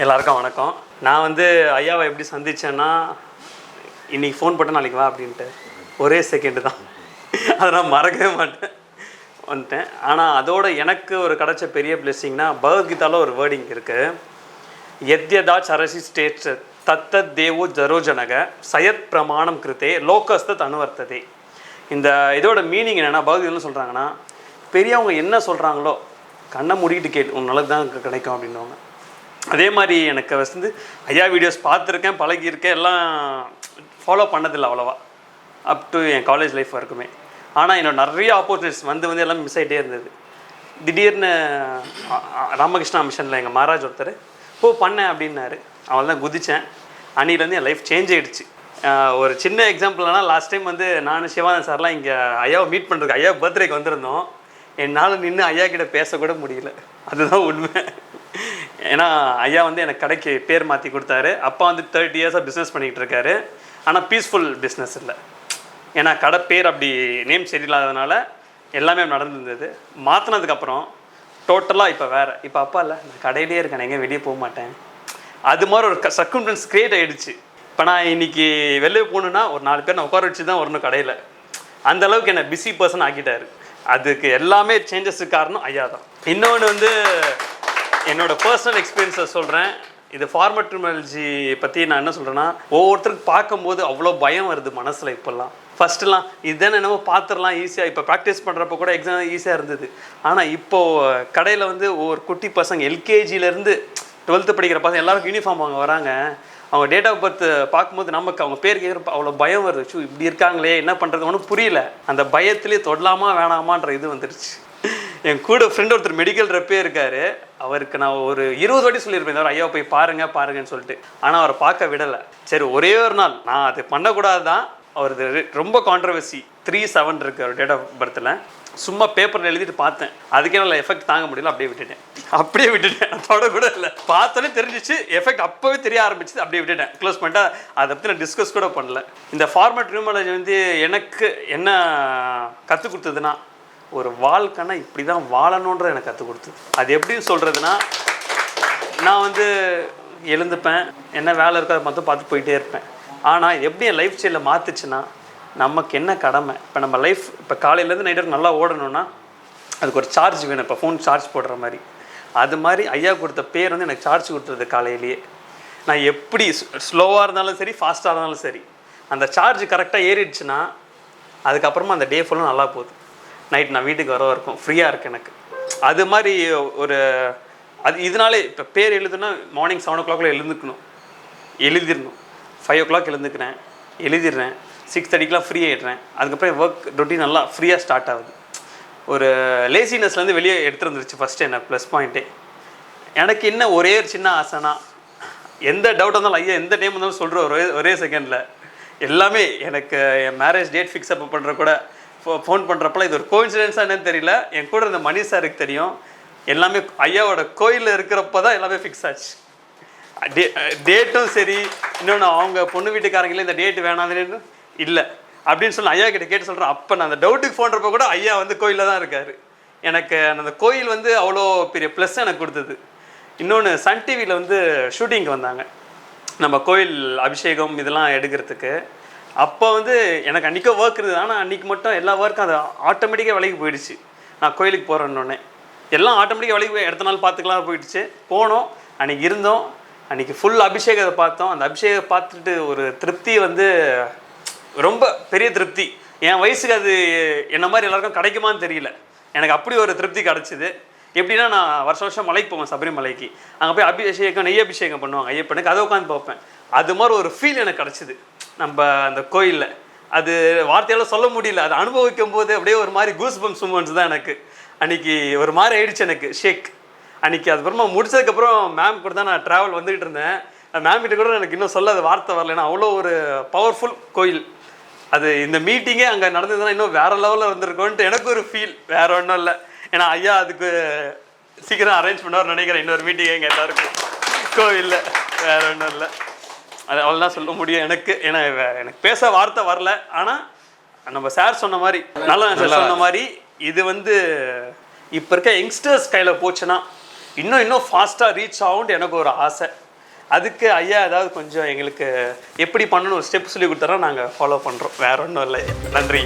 எல்லாருக்கும் வணக்கம். நான் வந்து ஐயாவை எப்படி சந்தித்தேன்னா, இன்றைக்கி ஃபோன் போட்டால் நாளைக்கு வா அப்படின்ட்டு ஒரே செகண்டு தான். அதை நான் மறக்கவே மாட்டேன். வந்துட்டேன். ஆனால் அதோட எனக்கு ஒரு கிடச்ச பெரிய பிளெஸ்ஸிங்னா, பகவத்கீதாவில் ஒரு வேர்டிங் இருக்குது. எத்யதா சரசி ஸ்டேட் தத்தத் தேவோ ஜரோஜனக சயத் பிரமாணம் கிருத்தே லோகஸ்தத் அனுவர்த்ததே. இந்த இதோட மீனிங் என்னென்னா, பகவத்கீதை சொல்கிறாங்கன்னா, பெரியவங்க என்ன சொல்கிறாங்களோ கண்ணை மூடிக்கிட்டு கேட்டு உன் நல்லது தான் கிடைக்கும் அப்படின்வாங்க. அதே மாதிரி எனக்கு வந்து ஐயா வீடியோஸ் பார்த்துருக்கேன், பழகியிருக்கேன், எல்லாம் ஃபாலோ பண்ணதில்லை அவ்வளோவா up to N college life வரைக்குமே. ஆனால் என்னோட நிறைய ஆப்பர்ச்சுனிட்டிஸ் வந்து எல்லாம் மிஸ் ஆகிட்டே இருந்தது. திடீர்னு ராமகிருஷ்ணா மிஷனில் எங்கள் மகாராஜ் ஒருத்தர் பண்ணேன் அப்படின்னாரு. அவள் தான் குதித்தேன். அன்னிலேருந்து என் லைஃப் சேஞ்ச் ஆகிடுச்சு. ஒரு சின்ன எக்ஸாம்பிள்னா, லாஸ்ட் டைம் வந்து நான் சிவானந்த் சார்லாம் இங்கே ஐயாவை மீட் பண்ணுறதுக்கு ஐயா பர்த்டேக்கு வந்திருந்தோம். என்னால் நின்று ஐயா கிட்ட பேசக்கூட முடியல. அதுதான் உண்மை. ஏன்னா ஐயா வந்து எனக்கு கடைக்கு பேர் மாற்றி கொடுத்தாரு. அப்பா வந்து 30 இயர்ஸாக பிஸ்னஸ் பண்ணிக்கிட்டு இருக்காரு. ஆனால் பீஸ்ஃபுல் பிஸ்னஸ் இல்லை. ஏன்னா கடை பேர் அப்படி நேம் சரியில்லாததுனால எல்லாமே நடந்துருந்தது. மாற்றினதுக்கப்புறம் டோட்டலாக இப்போ வேறு. இப்போ அப்பா இல்லை, நான் கடையிலே இருக்கேன், எங்கேயும் வெளியே போக மாட்டேன். அது மாதிரி ஒரு சர்க்கம்ஸ்டன்ஸ் க்ரியேட் ஆகிடுச்சு. இப்போ நான் இன்றைக்கி வெளியே போகணுன்னா ஒரு 4 பேர் நான் உட்கார வச்சு தான் வரணும் கடையில். அந்தளவுக்கு என்னை பிஸி பர்சன் ஆக்கிட்டார். அதுக்கு எல்லாமே சேஞ்சஸுக்கு காரணம் ஐயா தான். இன்னொன்று வந்து என்னோடய பர்சனல் எக்ஸ்பீரியன்ஸை சொல்கிறேன். இது ஃபார்மட் டெர்மினாலஜி பற்றி நான் என்ன சொல்கிறேன்னா, ஒவ்வொருத்தருக்கு பார்க்கும்போது அவ்வளோ பயம் வருது மனசில். இப்போல்லாம் ஃபஸ்ட்டுலாம் இதுதானே என்னமோ பார்த்துடலாம் ஈஸியாக. இப்போ ப்ராக்டிஸ் பண்ணுறப்போ கூட எக்ஸாம் ஈஸியாக இருந்தது. ஆனால் இப்போது கடையில் வந்து ஒவ்வொரு குட்டி பசங்க எல்கேஜிலேருந்து 12th படிக்கிற பசங்க எல்லாருக்கும் யூனிஃபார்ம் அவங்க வராங்க. அவங்க டேட் ஆஃப் பர்த் பார்க்கும்போது நமக்கு அவங்க பேர் கேட்குறப்ப அவ்வளோ பயம் வருது. இப்படி இருக்காங்களே, என்ன பண்ணுறது ஒன்றும் புரியல. அந்த பயத்துலேயே தொடலாமா வேணாமான்ற இது வந்துருச்சு. என் கூட ஃப்ரெண்ட் ஒருத்தர் மெடிக்கல் ரெப்பே இருக்கார். அவருக்கு நான் ஒரு 20 வாட்டி சொல்லியிருப்பேன், இந்த ஐயா போய் பாருங்கன்னு சொல்லிட்டு. ஆனால் அவரை பார்க்க விடலை. சரி, ஒரே ஒரு நாள் நான் அது பண்ணக்கூடாது தான். அவரது ரொம்ப கான்ட்ரவர்சி 37 இருக்குது அவர் டேட் ஆஃப் பர்த்தில். சும்மா பேப்பரில் எழுதிட்டு பார்த்தேன். அதுக்கே நல்ல எஃபெக்ட் தாங்க முடியல. அப்படியே விட்டுட்டேன். அதோட கூட இல்லை, பார்த்தோன்னே தெரிஞ்சிச்சு. எஃபெக்ட் அப்போவே தெரிய ஆரம்பிச்சு. அப்படியே விட்டுட்டேன், க்ளோஸ் பண்ணிட்டா. அதை பற்றி நான் டிஸ்கஸ் கூட பண்ணல. இந்த ஃபார்மட் டெர்மினாலஜி வந்து எனக்கு என்ன கற்றுக் கொடுத்ததுன்னா, ஒரு வாழ்க்கைன்னா இப்படி தான் வாழணுன்ற எனக்கு கற்றுக் கொடுத்தது. அது எப்படின்னு சொல்கிறதுனா, நான் வந்து எழுந்துப்பேன், என்ன வேலை இருக்கோ அதை மட்டும் பார்த்து போயிட்டே இருப்பேன். ஆனால் எப்படி என் லைஃப் ஸ்டைலில் மாற்றுச்சுன்னா, நமக்கு என்ன கடமை. இப்போ நம்ம லைஃப் இப்போ காலையிலேருந்து நைட் வரைக்கும் நல்லா ஓடணும்னா அதுக்கு ஒரு சார்ஜ் வேணும். இப்போ ஃபோன் சார்ஜ் போடுற மாதிரி. அது மாதிரி ஐயா கொடுத்த பேர் வந்து எனக்கு சார்ஜ் கொடுத்துருது காலையிலேயே. நான் எப்படி ஸ்லோவாக இருந்தாலும் சரி, ஃபாஸ்ட்டாக இருந்தாலும் சரி, அந்த சார்ஜ் கரெக்டாக ஏறிடுச்சுன்னா அதுக்கப்புறமா அந்த டே ஃபுல்லாக நல்லா போகுது. நைட் நான் வீட்டுக்கு வர இருக்கும் ஃப்ரீயாக இருக்குது எனக்கு. அது மாதிரி ஒரு அது இதனாலே இப்போ பேர் எழுதுனா மார்னிங் 7 o'clock எழுதிடணும். 5 o'clock எழுதிடுறேன். 6:30 ஃப்ரீ ஆகிடுறேன். அதுக்கப்புறம் ஒர்க் ரொட்டீன் நல்லா ஃப்ரீயாக ஸ்டார்ட் ஆகுது. ஒரு லேசினஸ்லேருந்து வெளியே எடுத்துருந்துருச்சு ஃபஸ்ட்டு என்ன ப்ளஸ் பாயிண்ட்டே. எனக்கு என்ன ஒரே ஒரு சின்ன ஆசைனா, எந்த டவுட் இருந்தாலும் ஐயா எந்த டைம் இருந்தாலும் சொல்கிற ஒரே செகண்டில் எல்லாமே. எனக்கு என் மேரேஜ் டேட் ஃபிக்ஸ் அப் பண்ணுற கூட ஃபோன் பண்ணுறப்பெல்லாம் இது ஒரு கோஇன்சிடென்ஸாக என்னன்னு தெரியல. என் கூட இருந்த மணி சாருக்கு தெரியும். எல்லாமே ஐயாவோட கோயிலில் இருக்கிறப்ப தான் எல்லாமே ஃபிக்ஸ் ஆச்சு. டேட்டும் சரி. இன்னொன்று அவங்க பொண்ணு வீட்டுக்காரங்களே இந்த டேட் வேணாதுன்னு இல்லை அப்படின்னு சொல்லி ஐயா கிட்ட கேட்டு சொல்கிறேன். அப்போ நான் அந்த டவுட்டுக்கு ஃபோன்றப்போ கூட ஐயா வந்து கோயிலில் தான் இருக்கார். எனக்கு அந்த கோயில் வந்து அவ்வளோ பெரிய ப்ளஸ் எனக்கு கொடுத்தது. இன்னொன்று சன் டிவியில் வந்து ஷூட்டிங்க்கு வந்தாங்க நம்ம கோயில் அபிஷேகம் இதெல்லாம் எடுக்கிறதுக்கு. அப்போ வந்து எனக்கு அன்றைக்கோ ஒர்க் இருந்தது. ஆனால் அன்றைக்கி மட்டும் எல்லா ஒர்க்கும் அது ஆட்டோமேட்டிக்காக விலைக்கு போயிடுச்சு. நான் கோயிலுக்கு போகிறேன்னொன்னே எல்லாம் ஆட்டோமேட்டிக்காக விலைக்கு போய் அடுத்த நாள் பார்த்துக்கலாம் போயிடுச்சு. போனோம், அன்றைக்கி இருந்தோம். அன்றைக்கி ஃபுல் அபிஷேகத்தை பார்த்தோம். அந்த அபிஷேகம் பார்த்துட்டு ஒரு திருப்தி வந்து ரொம்ப பெரிய திருப்தி. என் வயசுக்கு அது என்ன மாதிரி எல்லாருக்கும் கிடைக்குமான்னு தெரியல. எனக்கு அப்படி ஒரு திருப்தி கிடச்சிது. எப்படின்னா, நான் வருஷம் மலைக்கு போவேன், சபரிமலைக்கு. அங்கே போய் அபிஷேகம் நெய் அபிஷேகம் பண்ணுவாங்க ஐயப்பனுக்கு. அதை உட்காந்து பார்ப்பேன். அது மாதிரி ஒரு ஃபீல் எனக்கு கிடச்சிது நம்ம அந்த கோயிலில். அது வார்த்தையால் சொல்ல முடியல. அதை அனுபவிக்கும் போது அப்படியே ஒரு மாதிரி கூஸ் பம்ப்ஸ் மூமெண்ட்ஸ் தான் எனக்கு. அன்றைக்கி ஒரு மாதிரி ஆயிடுச்சு எனக்கு ஷேக். அன்றைக்கி அதுக்கப்புறமா முடிச்சதுக்கப்புறம் மேம் கூட தான் நான் ட்ராவல் வந்துக்கிட்டு இருந்தேன். மேம் கிட்ட கூட எனக்கு இன்னும் சொல்ல அது வார்த்தை வரல. ஏன்னா அவ்வளோ ஒரு பவர்ஃபுல் கோயில் அது. இந்த மீட்டிங்கே அங்கே நடந்ததுன்னா இன்னும் வேறு லெவலில் வந்திருக்கோன்ட்டு எனக்கு ஒரு ஃபீல். வேறு ஒன்றும் இல்லை. ஏன்னா ஐயா அதுக்கு சீக்கிரம் அரேஞ்ச் பண்ணுவார்னு நினைக்கிறேன். இன்னொரு மீட்டிங் எங்கள் எல்லாருக்கும் கோவிலில். வேறு ஒன்றும் இல்லை. அது அவ்வளோதான் சொல்ல முடியும் எனக்கு. ஏன்னா எனக்கு பேச வார்த்தை வரல. ஆனால் நம்ம சார் சொன்ன மாதிரி, நல்லா சொன்ன மாதிரி, இது வந்து இப்போ இருக்க யங்ஸ்டர்ஸ் கையில் போச்சுன்னா இன்னும் ஃபாஸ்ட்டாக ரீச் ஆகும்ட்டு எனக்கு ஒரு ஆசை. அதுக்கு ஐயா ஏதாவது கொஞ்சம் எங்களுக்கு எப்படி பண்ணணும் ஒரு ஸ்டெப் சொல்லி கொடுத்தாரா நாங்கள் ஃபாலோ பண்ணுறோம். வேற ஒன்றும் இல்லை. நன்றி.